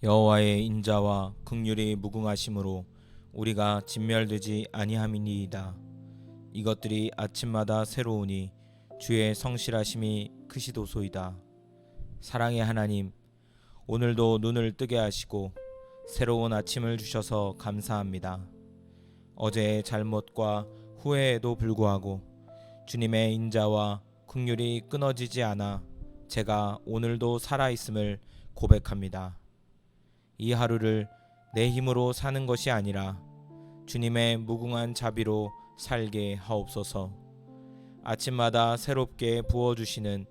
여호와의 인자와 긍휼이 무궁하심으로 우리가 진멸되지 아니함이니이다. 이것들이 아침마다 새로우니 주의 성실하심이 크시도소이다. 사랑의 하나님, 오늘도 눈을 뜨게 하시고 새로운 아침을 주셔서 감사합니다. 어제의 잘못과 후회에도 불구하고 주님의 인자와 긍휼이 끊어지지 않아 제가 오늘도 살아있음을 고백합니다. 이 하루를 내 힘으로 사는 것이 아니라 주님의 무궁한 자비로 살게 하옵소서. 아침마다 새롭게 부어주시는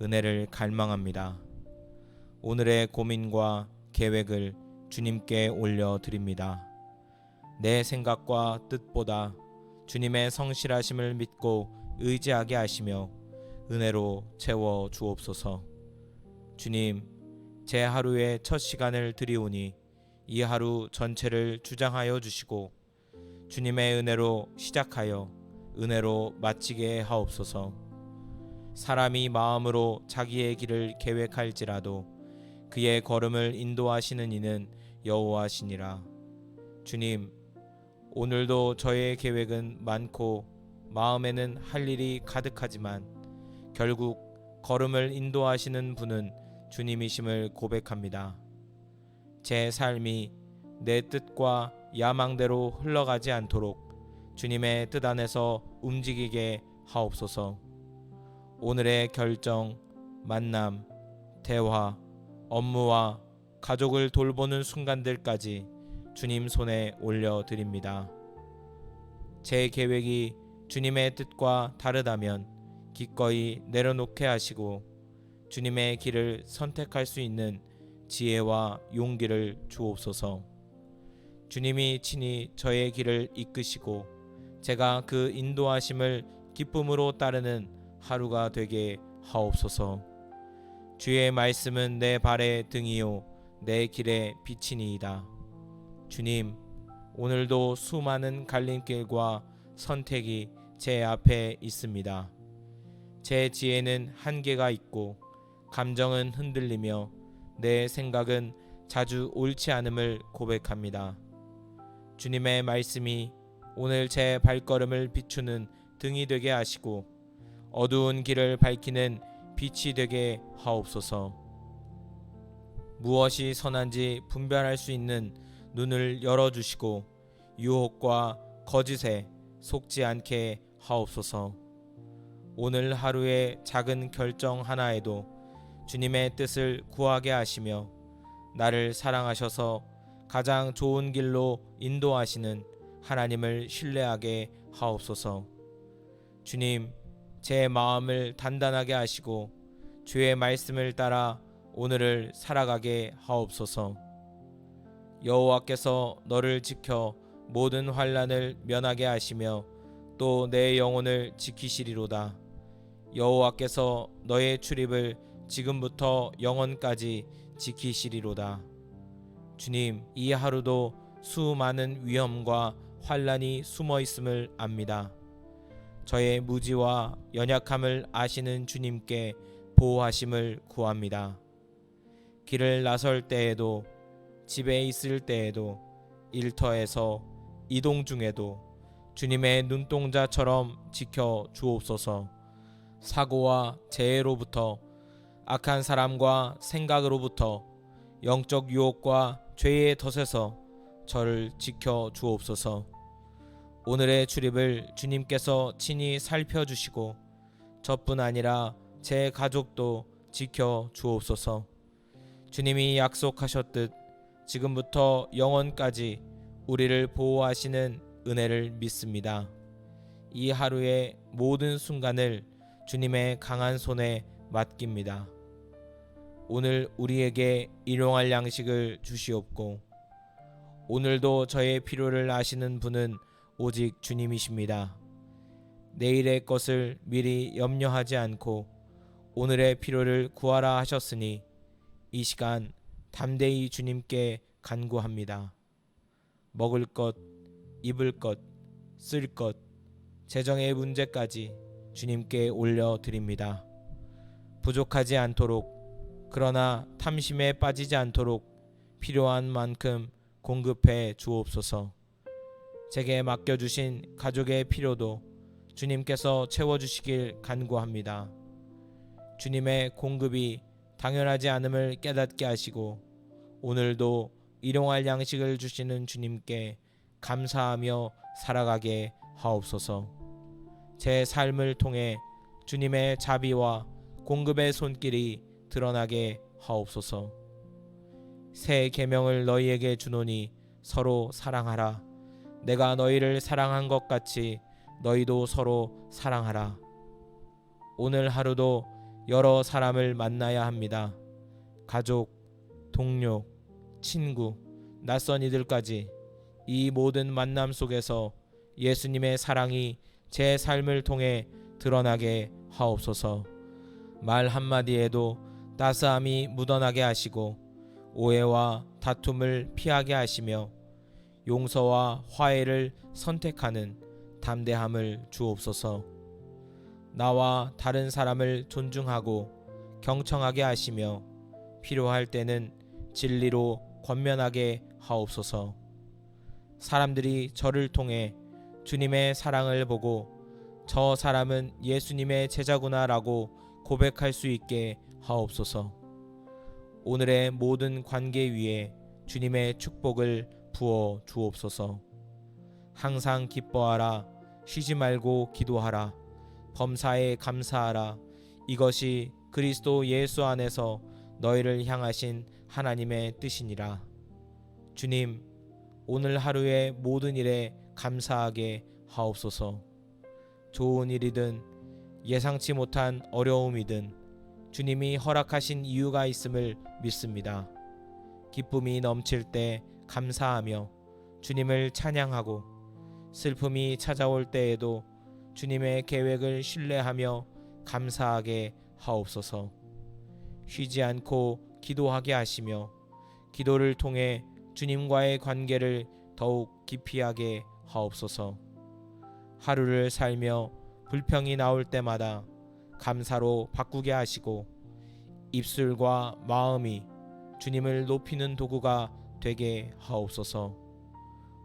은혜를 갈망합니다. 오늘의 고민과 계획을 주님께 올려드립니다. 내 생각과 뜻보다 주님의 성실하심을 믿고 의지하게 하시며 은혜로 채워 주옵소서. 주님, 제 하루의 첫 시간을 드리오니 이 하루 전체를 주장하여 주시고 주님의 은혜로 시작하여 은혜로 마치게 하옵소서. 사람이 마음으로 자기의 길을 계획할지라도 그의 걸음을 인도하시는 이는 여호와시니라. 주님, 오늘도 저의 계획은 많고 마음에는 할 일이 가득하지만 결국 걸음을 인도하시는 분은 주님이심을 고백합니다. 제 삶이 내 뜻과 야망대로 흘러가지 않도록 주님의 뜻 안에서 움직이게 하옵소서. 오늘의 결정, 만남, 대화, 업무와 가족을 돌보는 순간들까지 주님 손에 올려드립니다. 제 계획이 주님의 뜻과 다르다면 기꺼이 내려놓게 하시고 주님의 길을 선택할 수 있는 지혜와 용기를 주옵소서. 주님이 친히 저의 길을 이끄시고 제가 그 인도하심을 기쁨으로 따르는 하루가 되게 하옵소서. 주의 말씀은 내 발의 등이요 내 길의 빛이니이다. 주님, 오늘도 수많은 갈림길과 선택이 제 앞에 있습니다. 제 지혜는 한계가 있고 감정은 흔들리며 내 생각은 자주 옳지 않음을 고백합니다. 주님의 말씀이 오늘 제 발걸음을 비추는 등이 되게 하시고 어두운 길을 밝히는 빛이 되게 하옵소서. 무엇이 선한지 분별할 수 있는 눈을 열어주시고 유혹과 거짓에 속지 않게 하옵소서. 오늘 하루의 작은 결정 하나에도 주님의 뜻을 구하게 하시며 나를 사랑하셔서 가장 좋은 길로 인도하시는 하나님을 신뢰하게 하옵소서. 주님, 제 마음을 단단하게 하시고 주의 말씀을 따라 오늘을 살아가게 하옵소서. 여호와께서 너를 지켜 모든 환난을 면하게 하시며 또 내 영혼을 지키시리로다. 여호와께서 너의 출입을 지금부터 영원까지 지키시리로다. 주님, 이 하루도 수많은 위험과 환난이 숨어 있음을 압니다. 저의 무지와 연약함을 아시는 주님께 보호하심을 구합니다. 길을 나설 때에도 집에 있을 때에도 일터에서 이동 중에도 주님의 눈동자처럼 지켜 주옵소서. 사고와 재해로부터 악한 사람과 생각으로부터 영적 유혹과 죄의 덫에서 저를 지켜 주옵소서. 오늘의 출입을 주님께서 친히 살펴주시고 저뿐 아니라 제 가족도 지켜 주옵소서. 주님이 약속하셨듯 지금부터 영원까지 우리를 보호하시는 은혜를 믿습니다. 이 하루의 모든 순간을 주님의 강한 손에 맡깁니다. 오늘 우리에게 일용할 양식을 주시옵고 오늘도 저의 필요를 아시는 분은 오직 주님이십니다. 내일의 것을 미리 염려하지 않고 오늘의 필요를 구하라 하셨으니 이 시간 담대히 주님께 간구합니다. 먹을 것, 입을 것, 쓸 것, 재정의 문제까지 주님께 올려드립니다. 부족하지 않도록, 그러나 탐심에 빠지지 않도록 필요한 만큼 공급해 주옵소서. 제게 맡겨주신 가족의 필요도 주님께서 채워주시길 간구합니다. 주님의 공급이 당연하지 않음을 깨닫게 하시고 오늘도 일용할 양식을 주시는 주님께 감사하며 살아가게 하옵소서. 제 삶을 통해 주님의 자비와 공급의 손길이 드러나게 하옵소서. 새 계명을 너희에게 주노니 서로 사랑하라. 내가 너희를 사랑한 것 같이 너희도 서로 사랑하라. 오늘 하루도 여러 사람을 만나야 합니다. 가족, 동료, 친구, 낯선 이들까지 이 모든 만남 속에서 예수님의 사랑이 제 삶을 통해 드러나게 하옵소서. 말 한마디에도 따스함이 묻어나게 하시고 오해와 다툼을 피하게 하시며 용서와 화해를 선택하는 담대함을 주옵소서. 나와 다른 사람을 존중하고 경청하게 하시며 필요할 때는 진리로 권면하게 하옵소서. 사람들이 저를 통해 주님의 사랑을 보고 저 사람은 예수님의 제자구나라고 고백할 수 있게 하옵소서. 오늘의 모든 관계 위에 주님의 축복을 부어 주옵소서. 항상 기뻐하라. 쉬지 말고 기도하라. 범사에 감사하라. 이것이 그리스도 예수 안에서 너희를 향하신 하나님의 뜻이니라. 주님, 오늘 하루의 모든 일에 감사하게 하옵소서. 좋은 일이든 예상치 못한 어려움이든 주님이 허락하신 이유가 있음을 믿습니다. 기쁨이 넘칠 때 감사하며 주님을 찬양하고 슬픔이 찾아올 때에도 주님의 계획을 신뢰하며 감사하게 하옵소서. 쉬지 않고 기도하게 하시며 기도를 통해 주님과의 관계를 더욱 깊이 하게 하옵소서. 하루를 살며 불평이 나올 때마다 감사로 바꾸게 하시고 입술과 마음이 주님을 높이는 도구가 되게 하옵소서.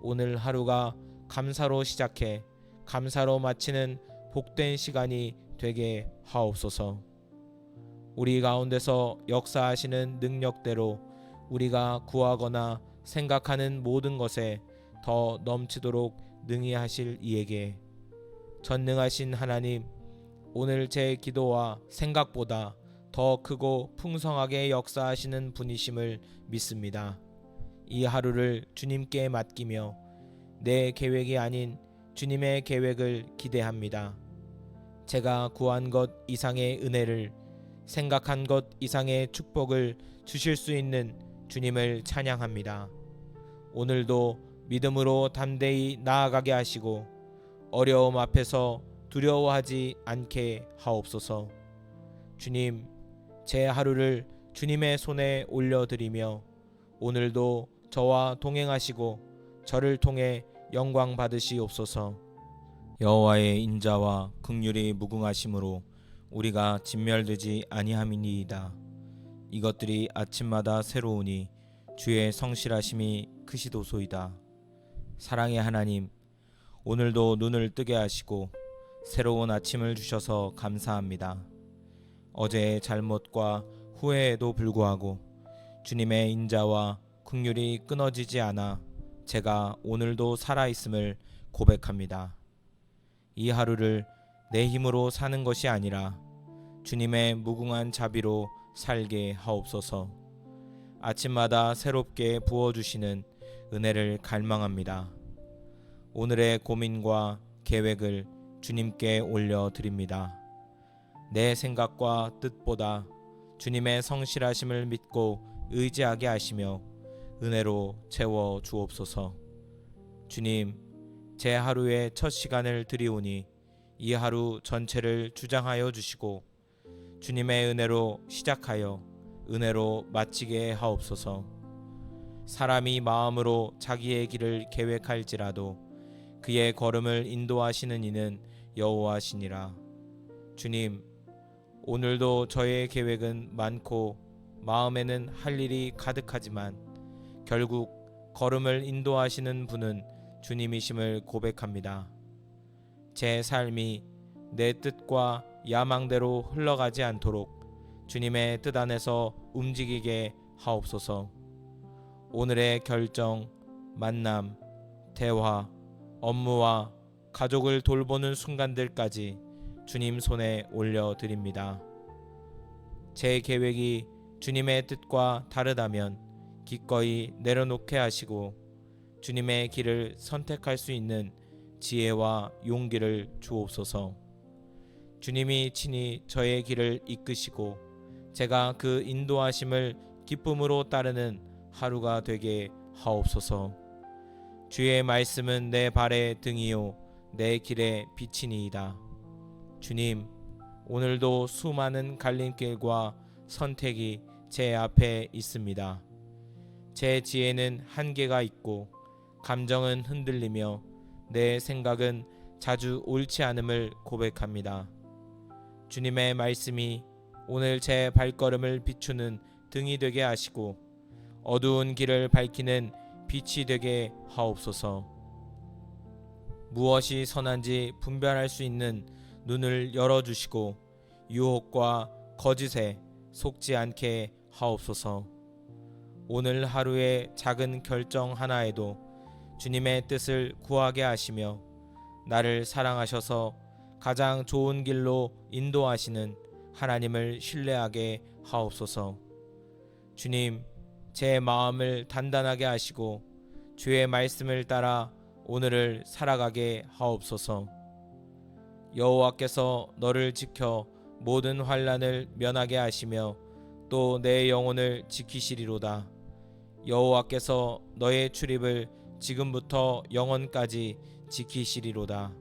오늘 하루가 감사로 시작해 감사로 마치는 복된 시간이 되게 하옵소서. 우리 가운데서 역사하시는 능력대로 우리가 구하거나 생각하는 모든 것에 더 넘치도록 능히 하실 이에게 전능하신 하나님, 오늘 제 기도와 생각보다 더 크고 풍성하게 역사하시는 분이심을 믿습니다. 이 하루를 주님께 맡기며 내 계획이 아닌 주님의 계획을 기대합니다. 제가 구한 것 이상의 은혜를, 생각한 것 이상의 축복을 주실 수 있는 주님을 찬양합니다. 오늘도 믿음으로 담대히 나아가게 하시고 어려움 앞에서 두려워하지 않게 하옵소서. 주님, 제 하루를 주님의 손에 올려드리며 오늘도 저와 동행하시고 저를 통해 영광 받으시옵소서. 여호와의 인자와 긍휼이 무궁하심으로 우리가 진멸되지 아니함이니이다. 이것들이 아침마다 새로우니 주의 성실하심이 크시도소이다. 사랑의 하나님, 오늘도 눈을 뜨게 하시고 새로운 아침을 주셔서 감사합니다. 어제의 잘못과 후회에도 불구하고 주님의 인자와 긍휼이 끊어지지 않아 제가 오늘도 살아있음을 고백합니다. 이 하루를 내 힘으로 사는 것이 아니라 주님의 무궁한 자비로 살게 하옵소서. 아침마다 새롭게 부어주시는 은혜를 갈망합니다. 오늘의 고민과 계획을 주님께 올려드립니다. 내 생각과 뜻보다 주님의 성실하심을 믿고 의지하게 하시며 은혜로 채워 주옵소서. 주님, 제 하루의 첫 시간을 드리오니 이 하루 전체를 주장하여 주시고 주님의 은혜로 시작하여 은혜로 마치게 하옵소서. 사람이 마음으로 자기의 길을 계획할지라도 그의 걸음을 인도하시는 이는 여호와시니라. 주님, 오늘도 저의 계획은 많고 마음에는 할 일이 가득하지만 결국 걸음을 인도하시는 분은 주님이심을 고백합니다. 제 삶이 내 뜻과 야망대로 흘러가지 않도록 주님의 뜻 안에서 움직이게 하옵소서. 오늘의 결정, 만남, 대화, 업무와 가족을 돌보는 순간들까지 주님 손에 올려드립니다. 제 계획이 주님의 뜻과 다르다면 기꺼이 내려놓게 하시고 주님의 길을 선택할 수 있는 지혜와 용기를 주옵소서. 주님이 친히 저의 길을 이끄시고 제가 그 인도하심을 기쁨으로 따르는 하루가 되게 하옵소서. 주의 말씀은 내 발의 등이요 내 길의 빛이니이다. 주님, 오늘도 수많은 갈림길과 선택이 제 앞에 있습니다. 제 지혜는 한계가 있고 감정은 흔들리며 내 생각은 자주 옳지 않음을 고백합니다. 주님의 말씀이 오늘 제 발걸음을 비추는 등이 되게 하시고 어두운 길을 밝히는 빛이 되게 하옵소서. 무엇이 선한지 분별할 수 있는 눈을 열어주시고 유혹과 거짓에 속지 않게 하옵소서. 오늘 하루의 작은 결정 하나에도 주님의 뜻을 구하게 하시며 나를 사랑하셔서 가장 좋은 길로 인도하시는 하나님을 신뢰하게 하옵소서. 주님, 제 마음을 단단하게 하시고 주의 말씀을 따라 오늘을 살아가게 하옵소서. 여호와께서 너를 지켜 모든 환난을 면하게 하시며 또 내 영혼을 지키시리로다. 여호와께서 너의 출입을 지금부터 영원까지 지키시리로다.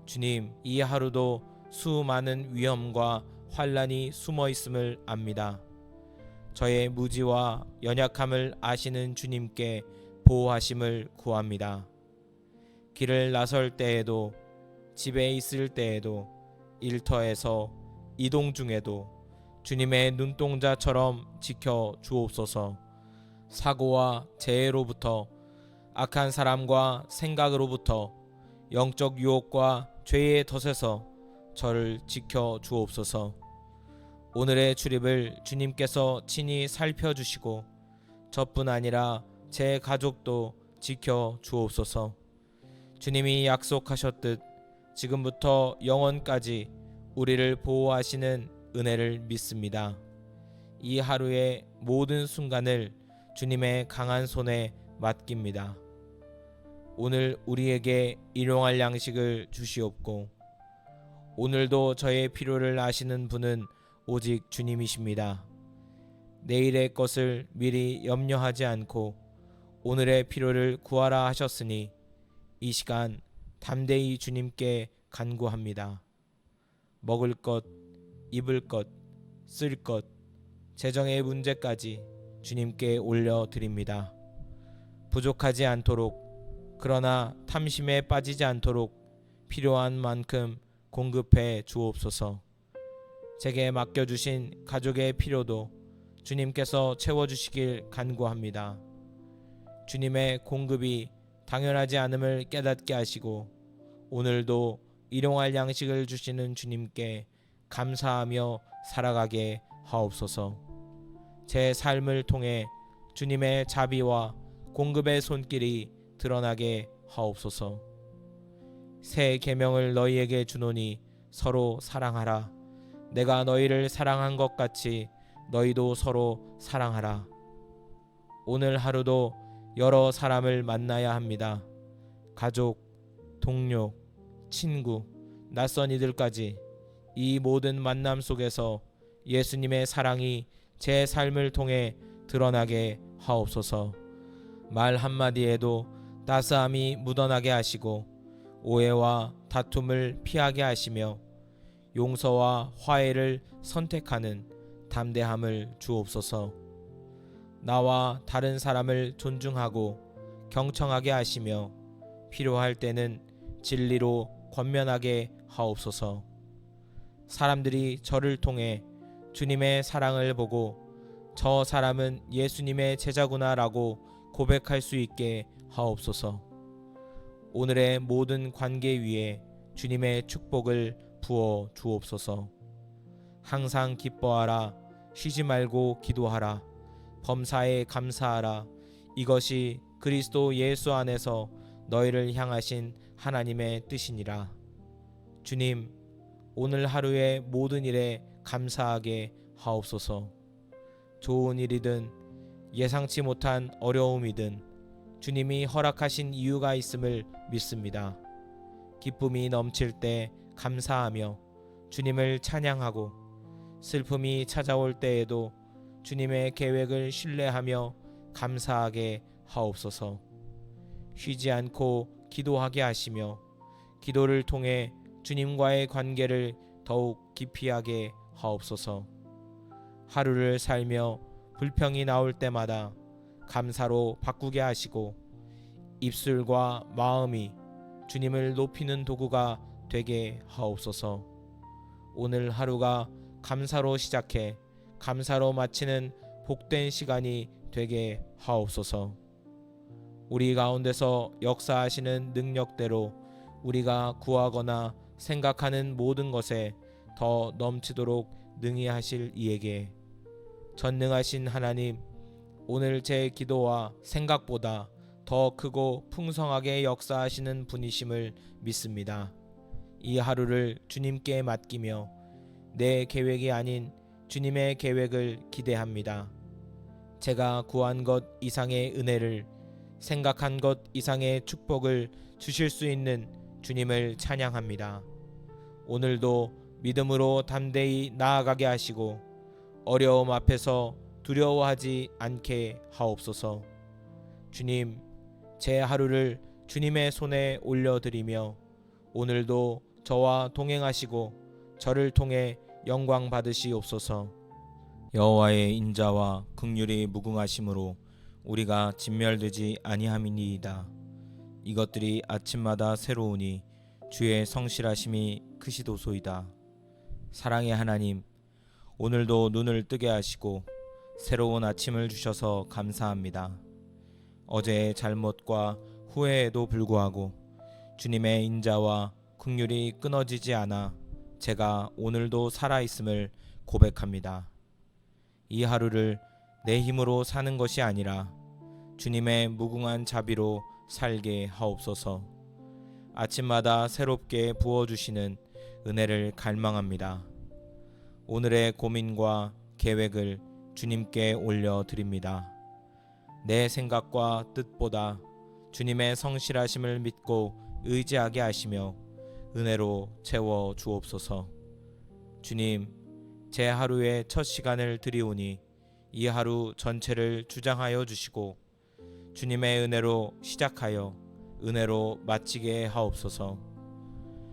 주님, 이 하루도 수많은 위험과 환난이 숨어 있음을 압니다. 저의 무지와 연약함을 아시는 주님께 보호하심을 구합니다. 길을 나설 때에도 집에 있을 때에도 일터에서 이동 중에도 주님의 눈동자처럼 지켜 주옵소서. 사고와 재해로부터 악한 사람과 생각으로부터 영적 유혹과 죄의 덫에서 저를 지켜 주옵소서. 오늘의 출입을 주님께서 친히 살펴주시고 저뿐 아니라 제 가족도 지켜 주옵소서. 주님이 약속하셨듯 지금부터 영원까지 우리를 보호하시는 은혜를 믿습니다. 이 하루의 모든 순간을 주님의 강한 손에 맡깁니다. 오늘 우리에게 일용할 양식을 주시옵고 오늘도 저의 필요를 아시는 분은 오직 주님이십니다. 내일의 것을 미리 염려하지 않고 오늘의 필요를 구하라 하셨으니 이 시간 담대히 주님께 간구합니다. 먹을 것, 입을 것, 쓸 것, 재정의 문제까지 주님께 올려드립니다. 부족하지 않도록, 그러나 탐심에 빠지지 않도록 필요한 만큼 공급해 주옵소서. 제게 맡겨주신 가족의 필요도 주님께서 채워주시길 간구합니다. 주님의 공급이 당연하지 않음을 깨닫게 하시고 오늘도 일용할 양식을 주시는 주님께 감사하며 살아가게 하옵소서. 제 삶을 통해 주님의 자비와 공급의 손길이 드러나게 하옵소서. 새 계명을 너희에게 주노니 서로 사랑하라. 내가 너희를 사랑한 것 같이 너희도 서로 사랑하라. 오늘 하루도 여러 사람을 만나야 합니다. 가족, 동료, 친구, 낯선 이들까지 이 모든 만남 속에서 예수님의 사랑이 제 삶을 통해 드러나게 하옵소서. 말 한마디에도 따스함이 묻어나게 하시고 오해와 다툼을 피하게 하시며 용서와 화해를 선택하는 담대함을 주옵소서. 나와 다른 사람을 존중하고 경청하게 하시며 필요할 때는 진리로 권면하게 하옵소서. 사람들이 저를 통해 주님의 사랑을 보고 저 사람은 예수님의 제자구나 라고 고백할 수 있게 하옵소서. 오늘의 모든 관계 위에 주님의 축복을 부어 주옵소서. 항상 기뻐하라. 쉬지 말고 기도하라. 범사에 감사하라. 이것이 그리스도 예수 안에서 너희를 향하신 하나님의 뜻이니라. 주님, 오늘 하루의 모든 일에 감사하게 하옵소서. 좋은 일이든 예상치 못한 어려움이든 주님이 허락하신 이유가 있음을 믿습니다. 기쁨이 넘칠 때 감사하며 주님을 찬양하고 슬픔이 찾아올 때에도 주님의 계획을 신뢰하며 감사하게 하옵소서. 쉬지 않고 기도하게 하시며 기도를 통해 주님과의 관계를 더욱 깊이 하게 하옵소서. 하루를 살며 불평이 나올 때마다 감사로 바꾸게 하시고 입술과 마음이 주님을 높이는 도구가 되게 하옵소서. 오늘 하루가 감사로 시작해 감사로 마치는 복된 시간이 되게 하옵소서. 우리 가운데서 역사하시는 능력대로 우리가 구하거나 생각하는 모든 것에 더 넘치도록 능히 하실 이에게 전능하신 하나님, 오늘 제 기도와 생각보다 더 크고 풍성하게 역사하시는 분이심을 믿습니다. 이 하루를 주님께 맡기며 내 계획이 아닌 주님의 계획을 기대합니다. 제가 구한 것 이상의 은혜를, 생각한 것 이상의 축복을 주실 수 있는 주님을 찬양합니다. 오늘도 믿음으로 담대히 나아가게 하시고 어려움 앞에서 두려워하지 않게 하옵소서. 주님, 제 하루를 주님의 손에 올려드리며 오늘도 저와 동행하시고 저를 통해 영광 받으시옵소서. 여호와의 인자와 긍휼이 무궁하심으로 우리가 진멸되지 아니함이니이다. 이것들이 아침마다 새로우니 주의 성실하심이 크시도소이다. 사랑의 하나님, 오늘도 눈을 뜨게 하시고 새로운 아침을 주셔서 감사합니다. 어제의 잘못과 후회에도 불구하고 주님의 인자와 긍휼이 끊어지지 않아 제가 오늘도 살아있음을 고백합니다. 이 하루를 내 힘으로 사는 것이 아니라 주님의 무궁한 자비로 살게 하옵소서. 아침마다 새롭게 부어주시는 은혜를 갈망합니다. 오늘의 고민과 계획을 주님께 올려드립니다. 내 생각과 뜻보다 주님의 성실하심을 믿고 의지하게 하시며 은혜로 채워 주옵소서. 주님, 제 하루의 첫 시간을 드리오니 이 하루 전체를 주장하여 주시고 주님의 은혜로 시작하여 은혜로 마치게 하옵소서.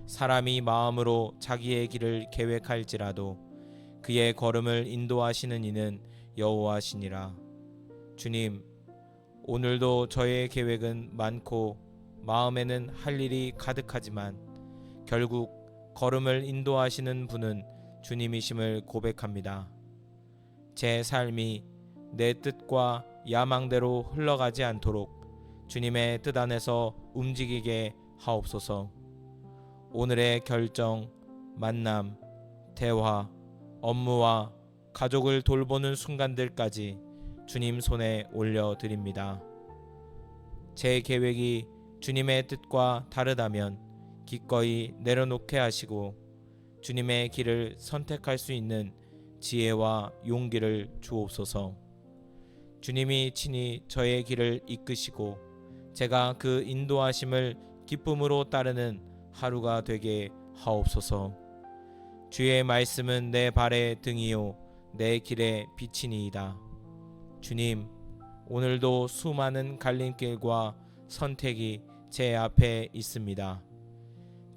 사람이 마음으로 자기의 길을 계획할지라도 그의 걸음을 인도하시는 이는 여호와시니라. 주님, 오늘도 저의 계획은 많고 마음에는 할 일이 가득하지만 결국 걸음을 인도하시는 분은 주님이심을 고백합니다. 제 삶이 내 뜻과 야망대로 흘러가지 않도록 주님의 뜻 안에서 움직이게 하옵소서. 오늘의 결정, 만남, 대화, 업무와 가족을 돌보는 순간들까지 주님 손에 올려드립니다. 제 계획이 주님의 뜻과 다르다면 기꺼이 내려놓게 하시고 주님의 길을 선택할 수 있는 지혜와 용기를 주옵소서. 주님이 친히 저의 길을 이끄시고 제가 그 인도하심을 기쁨으로 따르는 하루가 되게 하옵소서. 주의 말씀은 내 발의 등이요 내 길의 빛이니이다. 주님, 오늘도 수많은 갈림길과 선택이 제 앞에 있습니다.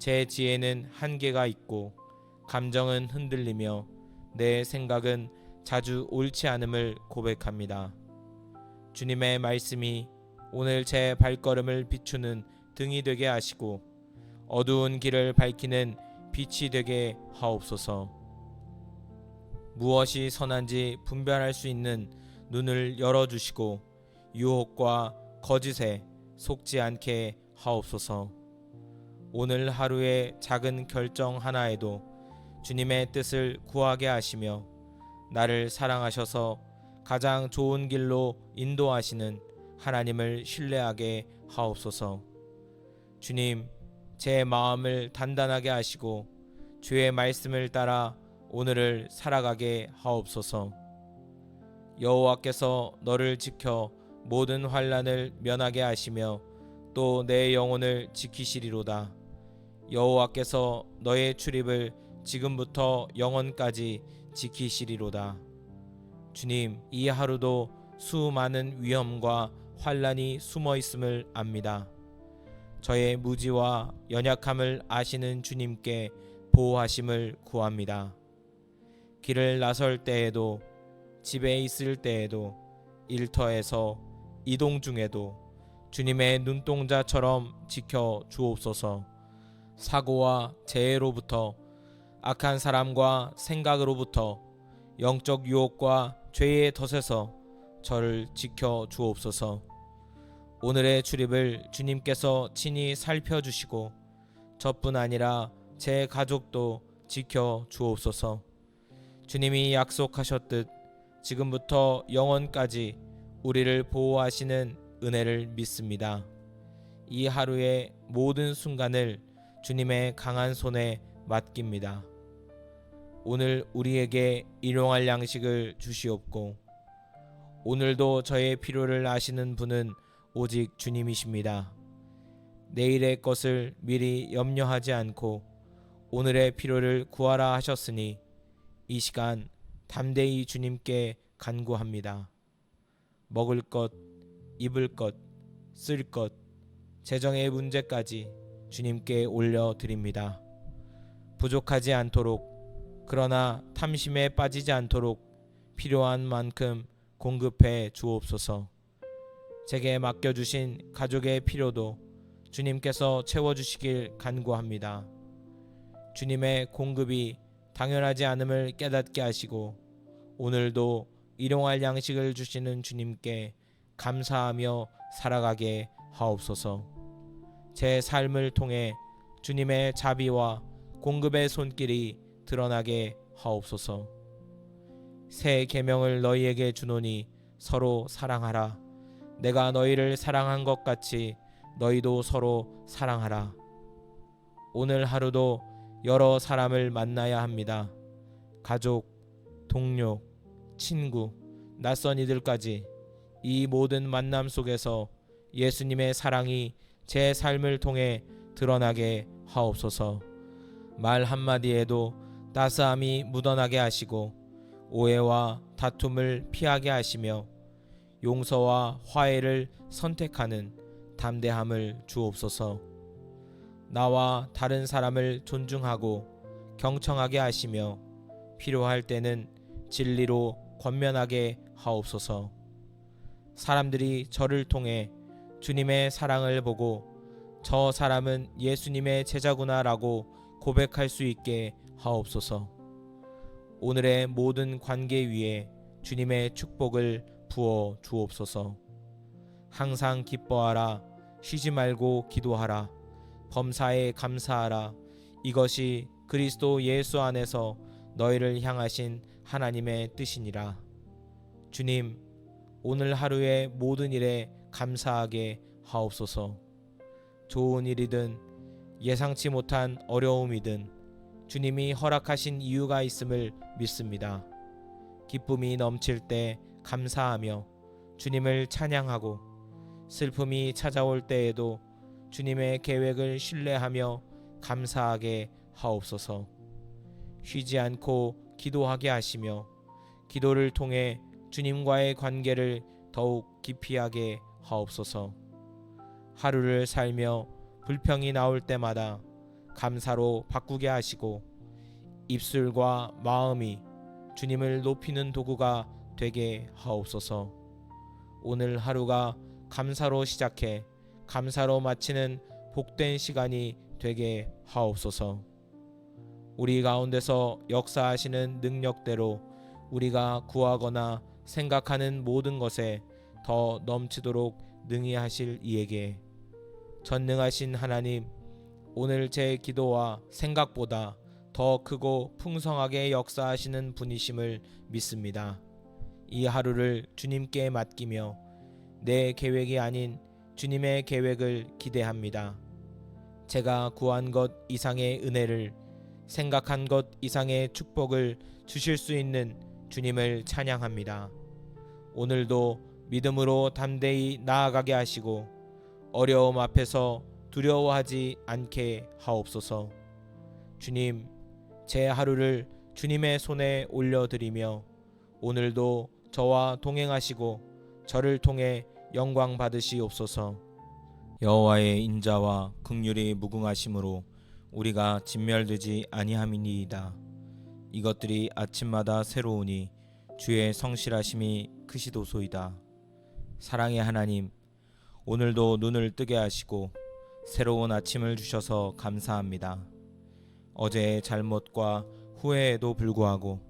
제 지혜는 한계가 있고 감정은 흔들리며 내 생각은 자주 옳지 않음을 고백합니다. 주님의 말씀이 오늘 제 발걸음을 비추는 등이 되게 하시고 어두운 길을 밝히는 빛이 되게 하옵소서. 무엇이 선한지 분별할 수 있는 눈을 열어주시고 유혹과 거짓에 속지 않게 하옵소서. 오늘 하루의 작은 결정 하나에도 주님의 뜻을 구하게 하시며 나를 사랑하셔서 가장 좋은 길로 인도하시는 하나님을 신뢰하게 하옵소서. 주님, 제 마음을 단단하게 하시고 주의 말씀을 따라 오늘을 살아가게 하옵소서. 여호와께서 너를 지켜 모든 환난을 면하게 하시며 또 내 영혼을 지키시리로다. 여호와께서 너의 출입을 지금부터 영원까지 지키시리로다. 주님, 이 하루도 수많은 위험과 환난이 숨어 있음을 압니다. 저의 무지와 연약함을 아시는 주님께 보호하심을 구합니다. 길을 나설 때에도, 집에 있을 때에도, 일터에서 이동 중에도 주님의 눈동자처럼 지켜 주옵소서. 사고와 재해로부터, 악한 사람과 생각으로부터, 영적 유혹과 죄의 덫에서 저를 지켜 주옵소서. 오늘의 출입을 주님께서 친히 살펴주시고 저뿐 아니라 제 가족도 지켜 주옵소서. 주님이 약속하셨듯 지금부터 영원까지 우리를 보호하시는 은혜를 믿습니다. 이 하루의 모든 순간을 주님의 강한 손에 맡깁니다. 오늘 우리에게 일용할 양식을 주시옵고 오늘도 저의 필요를 아시는 분은 오직 주님이십니다. 내일의 것을 미리 염려하지 않고 오늘의 필요를 구하라 하셨으니 이 시간 담대히 주님께 간구합니다. 먹을 것, 입을 것, 쓸 것, 재정의 문제까지 주님께 올려드립니다. 부족하지 않도록, 그러나 탐심에 빠지지 않도록 필요한 만큼 공급해 주옵소서. 제게 맡겨주신 가족의 필요도 주님께서 채워주시길 간구합니다. 주님의 공급이 당연하지 않음을 깨닫게 하시고 오늘도 일용할 양식을 주시는 주님께 감사하며 살아가게 하옵소서. 제 삶을 통해 주님의 자비와 공급의 손길이 드러나게 하옵소서. 새 계명을 너희에게 주노니 서로 사랑하라. 내가 너희를 사랑한 것 같이 너희도 서로 사랑하라. 오늘 하루도 여러 사람을 만나야 합니다. 가족, 동료, 친구, 낯선 이들까지 이 모든 만남 속에서 예수님의 사랑이 제 삶을 통해 드러나게 하옵소서. 말 한마디에도 따스함이 묻어나게 하시고 오해와 다툼을 피하게 하시며 용서와 화해를 선택하는 담대함을 주옵소서. 나와 다른 사람을 존중하고 경청하게 하시며 필요할 때는 진리로 권면하게 하옵소서. 사람들이 저를 통해 주님의 사랑을 보고 저 사람은 예수님의 제자구나라고 고백할 수 있게 하옵소서. 오늘의 모든 관계 위에 주님의 축복을 부어 주옵소서. 항상 기뻐하라. 쉬지 말고 기도하라. 범사에 감사하라. 이것이 그리스도 예수 안에서 너희를 향하신 하나님의 뜻이니라. 주님, 오늘 하루의 모든 일에 감사하게 하옵소서. 좋은 일이든 예상치 못한 어려움이든 주님이 허락하신 이유가 있음을 믿습니다. 기쁨이 넘칠 때 감사하며 주님을 찬양하고 슬픔이 찾아올 때에도 주님의 계획을 신뢰하며 감사하게 하옵소서. 쉬지 않고 기도하게 하시며 기도를 통해 주님과의 관계를 더욱 깊이 하게 하옵소서. 하루를 살며 불평이 나올 때마다 감사로 바꾸게 하시고 입술과 마음이 주님을 높이는 도구가 되게 하옵소서. 오늘 하루가 감사로 시작해 감사로 마치는 복된 시간이 되게 하옵소서. 우리 가운데서 역사하시는 능력대로 우리가 구하거나 생각하는 모든 것에 더 넘치도록 능히 하실 이에게 전능하신 하나님, 오늘 제 기도와 생각보다 더 크고 풍성하게 역사하시는 분이심을 믿습니다. 이 하루를 주님께 맡기며 내 계획이 아닌 주님의 계획을 기대합니다. 제가 구한 것 이상의 은혜를, 생각한 것 이상의 축복을 주실 수 있는 주님을 찬양합니다. 오늘도 믿음으로 담대히 나아가게 하시고 어려움 앞에서 두려워하지 않게 하옵소서. 주님, 제 하루를 주님의 손에 올려드리며 오늘도 저와 동행하시고 저를 통해 영광 받으시옵소서. 여호와의 인자와 긍휼이 무궁하심으로 우리가 진멸되지 아니함이니이다. 이것들이 아침마다 새로우니 주의 성실하심이 크시도소이다. 사랑의 하나님, 오늘도 눈을 뜨게 하시고 새로운 아침을 주셔서 감사합니다. 어제의 잘못과 후회에도 불구하고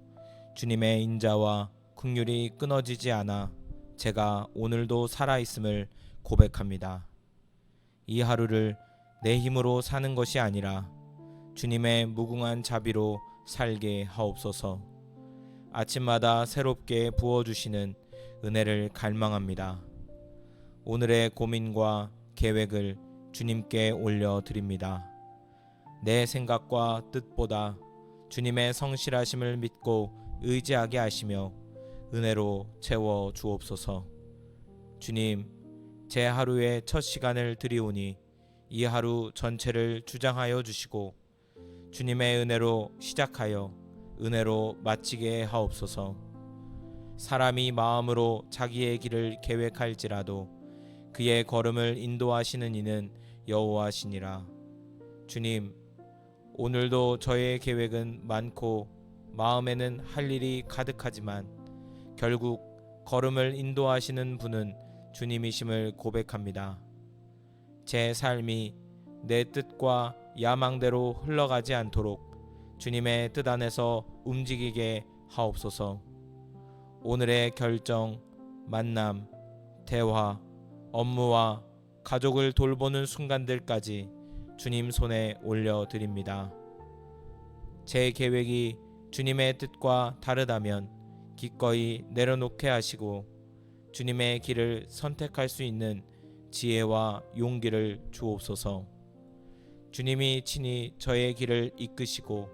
주님의 인자와 긍휼이 끊어지지 않아 제가 오늘도 살아있음을 고백합니다. 이 하루를 내 힘으로 사는 것이 아니라 주님의 무궁한 자비로 살게 하옵소서. 아침마다 새롭게 부어주시는 은혜를 갈망합니다. 오늘의 고민과 계획을 주님께 올려드립니다. 내 생각과 뜻보다 주님의 성실하심을 믿고 의지하게 하시며 은혜로 채워 주옵소서. 주님, 제 하루의 첫 시간을 드리오니 이 하루 전체를 주장하여 주시고 주님의 은혜로 시작하여 은혜로 마치게 하옵소서. 사람이 마음으로 자기의 길을 계획할지라도 그의 걸음을 인도하시는 이는 여호와시니라. 주님, 오늘도 저의 계획은 많고 마음에는 할 일이 가득하지만 결국 걸음을 인도하시는 분은 주님이심을 고백합니다. 제 삶이 내 뜻과 야망대로 흘러가지 않도록 주님의 뜻 안에서 움직이게 하옵소서. 오늘의 결정, 만남, 대화, 업무와 가족을 돌보는 순간들까지 주님 손에 올려드립니다. 제 계획이 주님의 뜻과 다르다면 기꺼이 내려놓게 하시고 주님의 길을 선택할 수 있는 지혜와 용기를 주옵소서. 주님이 친히 저의 길을 이끄시고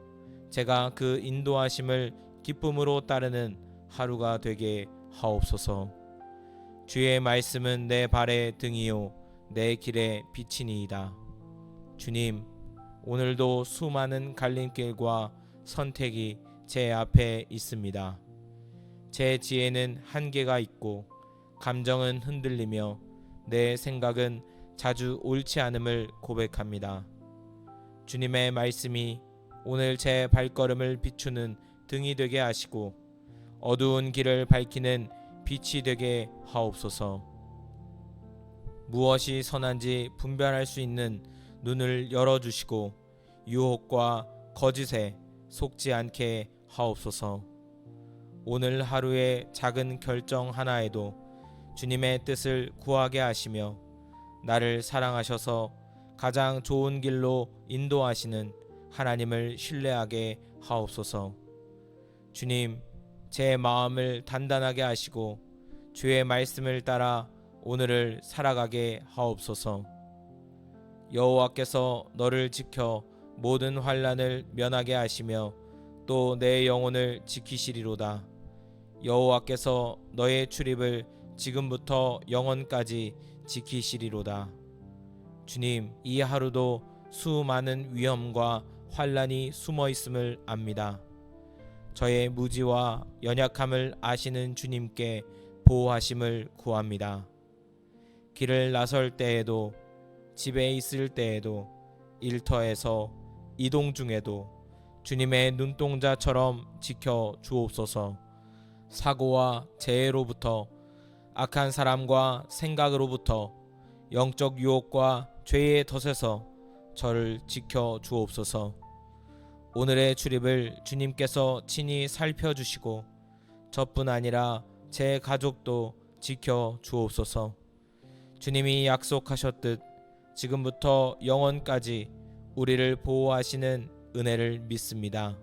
제가 그 인도하심을 기쁨으로 따르는 하루가 되게 하옵소서. 주의 말씀은 내 발의 등이요 내 길의 빛이니이다. 주님, 오늘도 수많은 갈림길과 선택이 제 앞에 있습니다. 제 지혜는 한계가 있고 감정은 흔들리며 내 생각은 자주 옳지 않음을 고백합니다. 주님의 말씀이 오늘 제 발걸음을 비추는 등이 되게 하시고 어두운 길을 밝히는 빛이 되게 하옵소서. 무엇이 선한지 분별할 수 있는 눈을 열어주시고 유혹과 거짓에 속지 않게 하옵소서. 오늘 하루의 작은 결정 하나에도 주님의 뜻을 구하게 하시며 나를 사랑하셔서 가장 좋은 길로 인도하시는 하나님을 신뢰하게 하옵소서. 주님, 제 마음을 단단하게 하시고 주의 말씀을 따라 오늘을 살아가게 하옵소서. 여호와께서 너를 지켜 모든 환난을 면하게 하시며 또 내 영혼을 지키시리로다. 여호와께서 너의 출입을 지금부터 영원까지 지키시리로다. 주님, 이 하루도 수많은 위험과 환난이 숨어 있음을 압니다. 저의 무지와 연약함을 아시는 주님께 보호하심을 구합니다. 길을 나설 때에도 집에 있을 때에도 일터에서 이동 중에도 주님의 눈동자처럼 지켜 주옵소서. 사고와 재해로부터, 악한 사람과 생각으로부터, 영적 유혹과 죄의 덫에서 저를 지켜 주옵소서. 오늘의 출입을 주님께서 친히 살펴주시고 저뿐 아니라 제 가족도 지켜 주옵소서. 주님이 약속하셨듯 지금부터 영원까지 우리를 보호하시는 은혜를 믿습니다.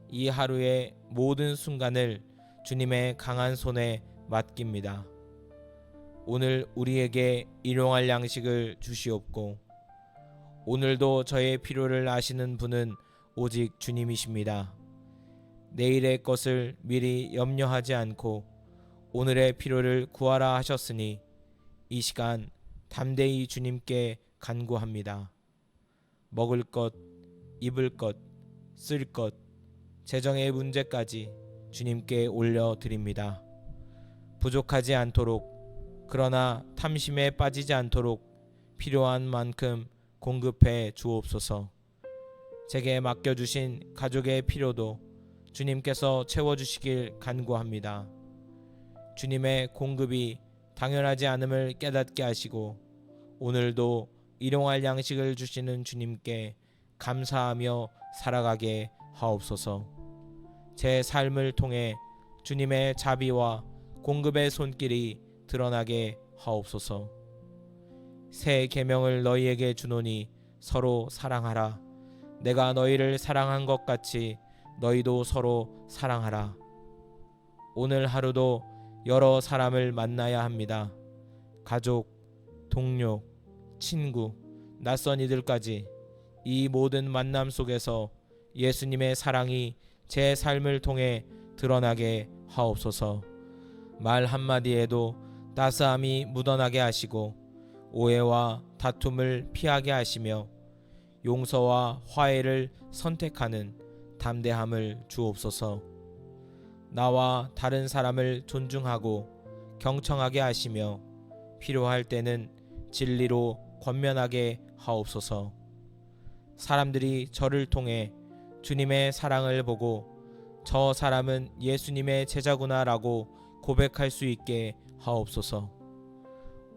이 하루의 모든 순간을 주님의 강한 손에 맡깁니다. 오늘 우리에게 일용할 양식을 주시옵고 오늘도 저의 필요를 아시는 분은 오직 주님이십니다. 내일의 것을 미리 염려하지 않고 오늘의 필요를 구하라 하셨으니 이 시간 담대히 주님께 간구합니다. 먹을 것, 입을 것, 쓸 것, 재정의 문제까지 주님께 올려드립니다. 부족하지 않도록, 그러나 탐심에 빠지지 않도록 필요한 만큼 공급해 주옵소서. 제게 맡겨주신 가족의 필요도 주님께서 채워주시길 간구합니다. 주님의 공급이 당연하지 않음을 깨닫게 하시고 오늘도 일용할 양식을 주시는 주님께 감사하며 살아가게 하옵소서. 제 삶을 통해 주님의 자비와 공급의 손길이 드러나게 하옵소서. 새 계명을 너희에게 주노니 서로 사랑하라. 내가 너희를 사랑한 것 같이 너희도 서로 사랑하라. 오늘 하루도 여러 사람을 만나야 합니다. 가족, 동료, 친구, 낯선 이들까지 이 모든 만남 속에서 예수님의 사랑이 제 삶을 통해 드러나게 하옵소서. 말 한마디에도 따스함이 묻어나게 하시고 오해와 다툼을 피하게 하시며 용서와 화해를 선택하는 담대함을 주옵소서. 나와 다른 사람을 존중하고 경청하게 하시며 필요할 때는 진리로 권면하게 하옵소서. 사람들이 저를 통해 주님의 사랑을 보고 저 사람은 예수님의 제자구나라고 고백할 수 있게 하옵소서.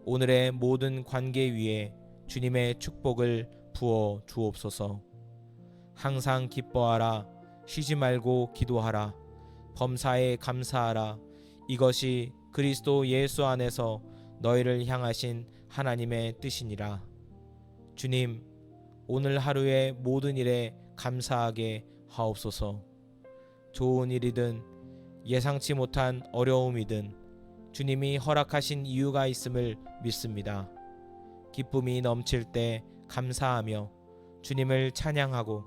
오늘의 모든 관계 위에 주님의 축복을 부어 주옵소서. 항상 기뻐하라. 쉬지 말고 기도하라. 범사에 감사하라. 이것이 그리스도 예수 안에서 너희를 향하신 하나님의 뜻이니라. 주님, 오늘 하루의 모든 일에 감사하게 하옵소서. 좋은 일이든 예상치 못한 어려움이든 주님이 허락하신 이유가 있음을 믿습니다. 기쁨이 넘칠 때 감사하며 주님을 찬양하고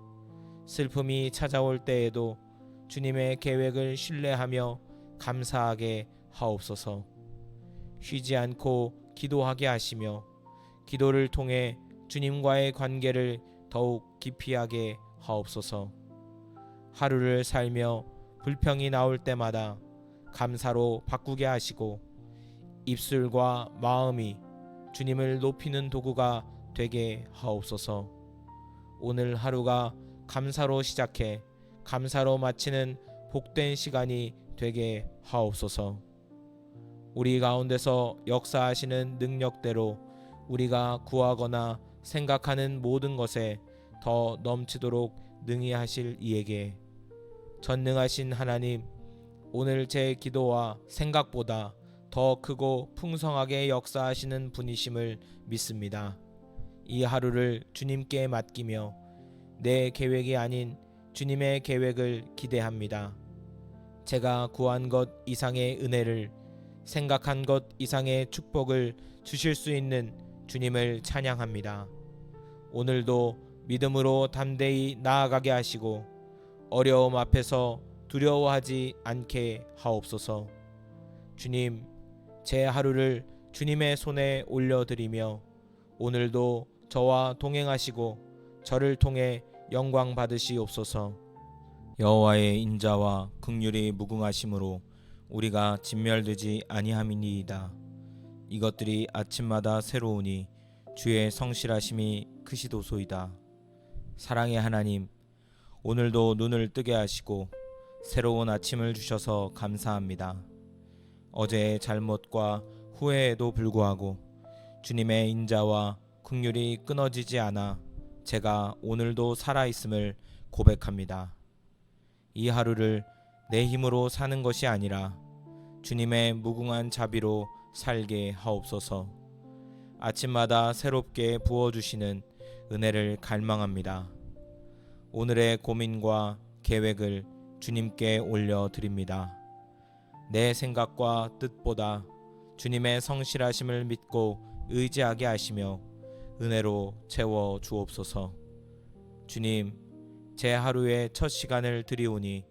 슬픔이 찾아올 때에도 주님의 계획을 신뢰하며 감사하게 하옵소서. 쉬지 않고 기도하게 하시며 기도를 통해 주님과의 관계를 더욱 깊이 하게 하옵소서. 하루를 살며 불평이 나올 때마다 감사로 바꾸게 하시고 입술과 마음이 주님을 높이는 도구가 되게 하옵소서. 오늘 하루가 감사로 시작해 감사로 마치는 복된 시간이 되게 하옵소서. 우리 가운데서 역사하시는 능력대로 우리가 구하거나 생각하는 모든 것에 더 넘치도록 능히 하실 이에게 전능하신 하나님, 오늘 제 기도와 생각보다 더 크고 풍성하게 역사하시는 분이심을 믿습니다. 이 하루를 주님께 맡기며 내 계획이 아닌 주님의 계획을 기대합니다. 제가 구한 것 이상의 은혜를, 생각한 것 이상의 축복을 주실 수 있는 주님을 찬양합니다. 오늘도 믿음으로 담대히 나아가게 하시고 어려움 앞에서 두려워하지 않게 하옵소서. 주님, 제 하루를 주님의 손에 올려드리며 오늘도 저와 동행하시고 저를 통해 영광 받으시옵소서. 여호와의 인자와 긍휼이 무궁하심으로 우리가 진멸되지 아니함이니이다. 이것들이 아침마다 새로우니 주의 성실하심이 크시도소이다. 사랑의 하나님, 오늘도 눈을 뜨게 하시고 새로운 아침을 주셔서 감사합니다. 어제의 잘못과 후회에도 불구하고 주님의 인자와 긍휼이 끊어지지 않아 제가 오늘도 살아있음을 고백합니다. 이 하루를 내 힘으로 사는 것이 아니라 주님의 무궁한 자비로 살게 하옵소서. 아침마다 새롭게 부어주시는 은혜를 갈망합니다. 오늘의 고민과 계획을 주님께 올려드립니다. 내 생각과 뜻보다 주님의 성실하심을 믿고 의지하게 하시며 은혜로 채워 주옵소서. 주님, 제 하루의 첫 시간을 드리오니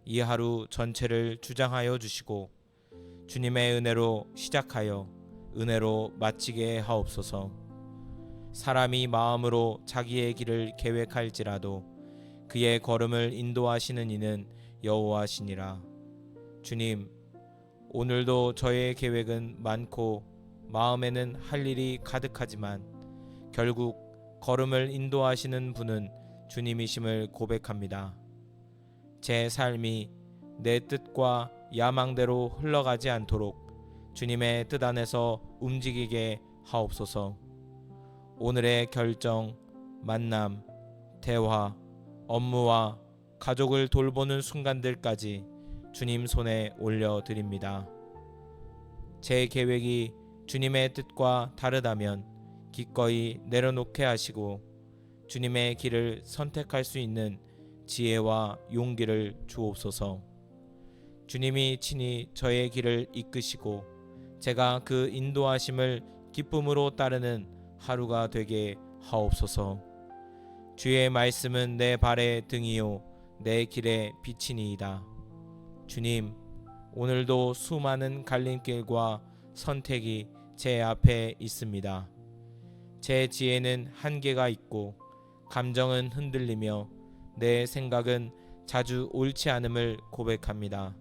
이 하루 전체를 주장하여 주시고 주님의 은혜로 시작하여 은혜로 마치게 하옵소서. 사람이 마음으로 자기의 길을 계획할지라도 그의 걸음을 인도하시는 이는 여호와시니라. 주님, 오늘도 저의 계획은 많고 마음에는 할 일이 가득하지만 결국 걸음을 인도하시는 분은 주님이심을 고백합니다. 제 삶이 내 뜻과 야망대로 흘러가지 않도록 주님의 뜻 안에서 움직이게 하옵소서. 오늘의 결정, 만남, 대화, 업무와 가족을 돌보는 순간들까지 주님 손에 올려드립니다. 제 계획이 주님의 뜻과 다르다면 기꺼이 내려놓게 하시고 주님의 길을 선택할 수 있는 지혜와 용기를 주옵소서. 주님이 친히 저의 길을 이끄시고 제가 그 인도하심을 기쁨으로 따르는 하루가 되게 하옵소서. 주의 말씀은 내 발의 등이요 내 길의 빛이니이다. 주님, 오늘도 수많은 갈림길과 선택이 제 앞에 있습니다. 제 지혜는 한계가 있고 감정은 흔들리며 내 생각은 자주 옳지 않음을 고백합니다.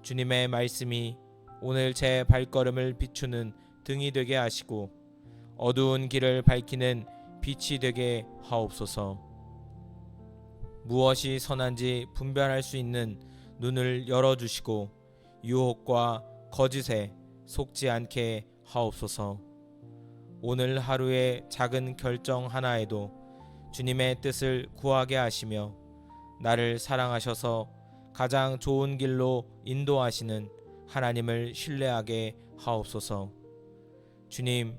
주님의 말씀이 오늘 제 발걸음을 비추는 등이 되게 하시고 어두운 길을 밝히는 빛이 되게 하옵소서. 무엇이 선한지 분별할 수 있는 눈을 열어주시고 유혹과 거짓에 속지 않게 하옵소서. 오늘 하루의 작은 결정 하나에도 주님의 뜻을 구하게 하시며 나를 사랑하셔서 가장 좋은 길로 인도하시는 하나님을 신뢰하게 하옵소서. 주님,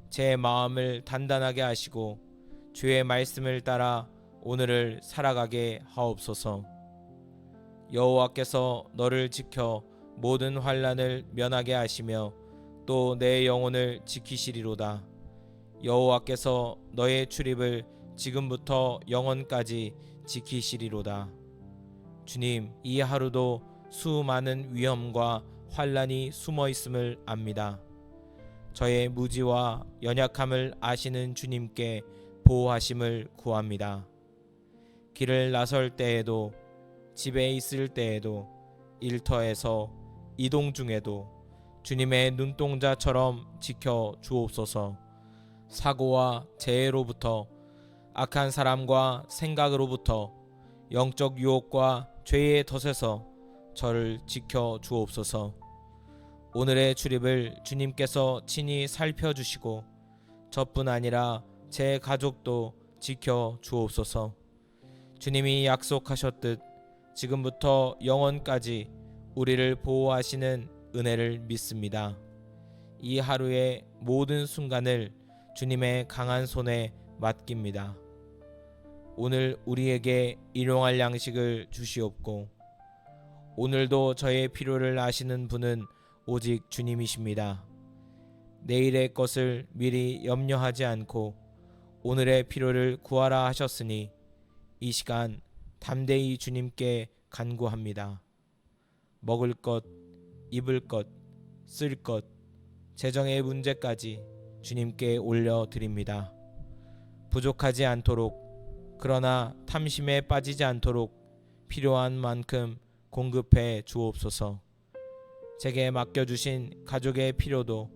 제 마음을 단단하게 하시고 주의 말씀을 따라 오늘을 살아가게 하옵소서. 여호와께서 너를 지켜 모든 환난을 면하게 하시며 또 내 영혼을 지키시리로다. 여호와께서 너의 출입을 지금부터 영원까지 지키시리로다. 주님, 이 하루도 수많은 위험과 환난이 숨어 있음을 압니다. 저의 무지와 연약함을 아시는 주님께 보호하심을 구합니다. 길을 나설 때에도 집에 있을 때에도 일터에서 이동 중에도 주님의 눈동자처럼 지켜 주옵소서. 사고와 재해로부터 악한 사람과 생각으로부터 영적 유혹과 죄의 덫에서 저를 지켜 주옵소서. 오늘의 출입을 주님께서 친히 살펴주시고 저뿐 아니라 제 가족도 지켜 주옵소서. 주님이 약속하셨듯 지금부터 영원까지 우리를 보호하시는 은혜를 믿습니다. 이 하루의 모든 순간을 주님의 강한 손에 맡깁니다. 오늘 우리에게 일용할 양식을 주시옵고 오늘도 저의 필요를 아시는 분은 오직 주님이십니다. 내일의 것을 미리 염려하지 않고 오늘의 필요를 구하라 하셨으니 이 시간 담대히 주님께 간구합니다. 먹을 것, 입을 것, 쓸 것, 재정의 문제까지 주님께 올려드립니다. 부족하지 않도록, 그러나 탐심에 빠지지 않도록 필요한 만큼 공급해 주옵소서. 제게 맡겨주신 가족의 필요도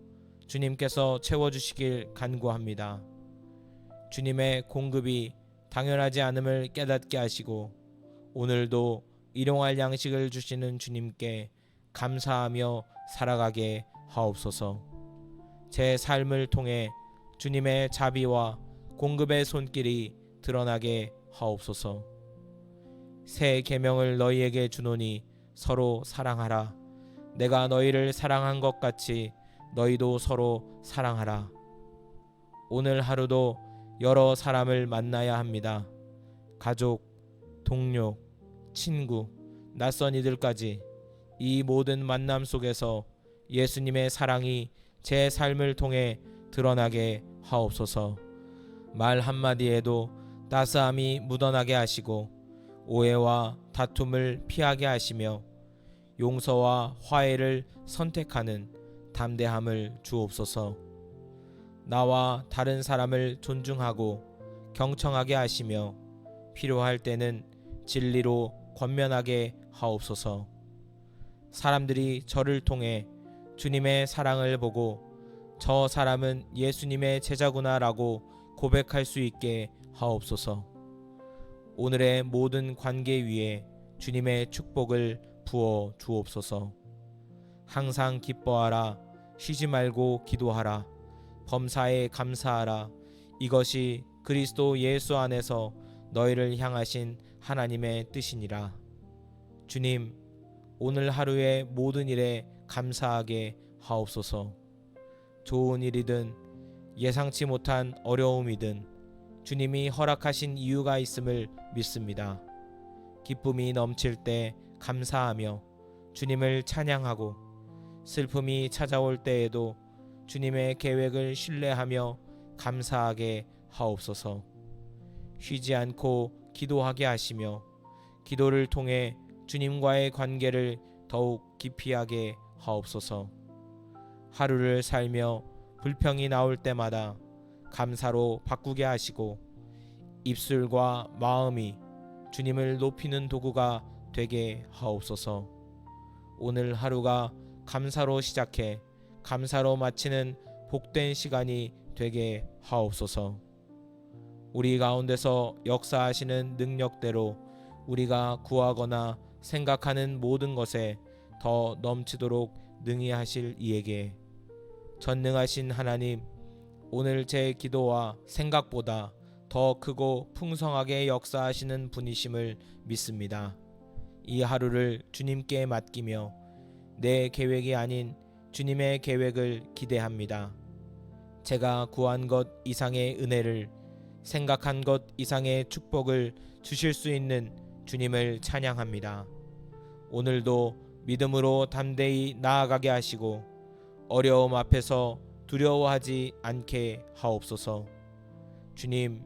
주님께서 채워주시길 간구합니다. 주님의 공급이 당연하지 않음을 깨닫게 하시고 오늘도 일용할 양식을 주시는 주님께 감사하며 살아가게 하옵소서. 제 삶을 통해 주님의 자비와 공급의 손길이 드러나게 하옵소서. 새 계명을 너희에게 주노니 서로 사랑하라. 내가 너희를 사랑한 것 같이 너희도 서로 사랑하라. 오늘 하루도 여러 사람을 만나야 합니다. 가족, 동료, 친구, 낯선 이들까지 이 모든 만남 속에서 예수님의 사랑이 제 삶을 통해 드러나게 하옵소서. 말 한마디에도 따스함이 묻어나게 하시고 오해와 다툼을 피하게 하시며 용서와 화해를 선택하는 담대함을 주옵소서. 나와 다른 사람을 존중하고 경청하게 하시며 필요할 때는 진리로 권면하게 하옵소서. 사람들이 저를 통해 주님의 사랑을 보고 저 사람은 예수님의 제자구나 라고 고백할 수 있게 하옵소서. 오늘의 모든 관계 위에 주님의 축복을 부어 주옵소서. 항상 기뻐하라. 쉬지 말고 기도하라. 범사에 감사하라. 이것이 그리스도 예수 안에서 너희를 향하신 하나님의 뜻이니라. 주님, 오늘 하루의 모든 일에 감사하게 하옵소서. 좋은 일이든 예상치 못한 어려움이든 주님이 허락하신 이유가 있음을 믿습니다. 기쁨이 넘칠 때 감사하며 주님을 찬양하고 슬픔이 찾아올 때에도 주님의 계획을 신뢰하며 감사하게 하옵소서. 쉬지 않고 기도하게 하시며 기도를 통해 주님과의 관계를 더욱 깊이 하게 하옵소서. 하루를 살며 불평이 나올 때마다 감사로 바꾸게 하시고 입술과 마음이 주님을 높이는 도구가 되게 하옵소서. 오늘 하루가 감사로 시작해 감사로 마치는 복된 시간이 되게 하옵소서. 우리 가운데서 역사하시는 능력대로 우리가 구하거나 생각하는 모든 것에 더 넘치도록 능히 하실 이에게 전능하신 하나님, 오늘 제 기도와 생각보다 더 크고 풍성하게 역사하시는 분이심을 믿습니다. 이 하루를 주님께 맡기며 내 계획이 아닌 주님의 계획을 기대합니다. 제가 구한 것 이상의 은혜를, 생각한 것 이상의 축복을 주실 수 있는 주님을 찬양합니다. 오늘도 믿음으로 담대히 나아가게 하시고 어려움 앞에서 두려워하지 않게 하옵소서. 주님,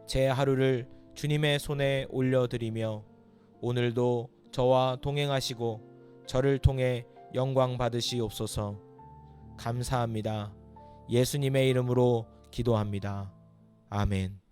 제 하루를 주님의 손에 올려드리며 오늘도 저와 동행하시고 저를 통해 영광 받으시옵소서. 감사합니다. 예수님의 이름으로 기도합니다. 아멘.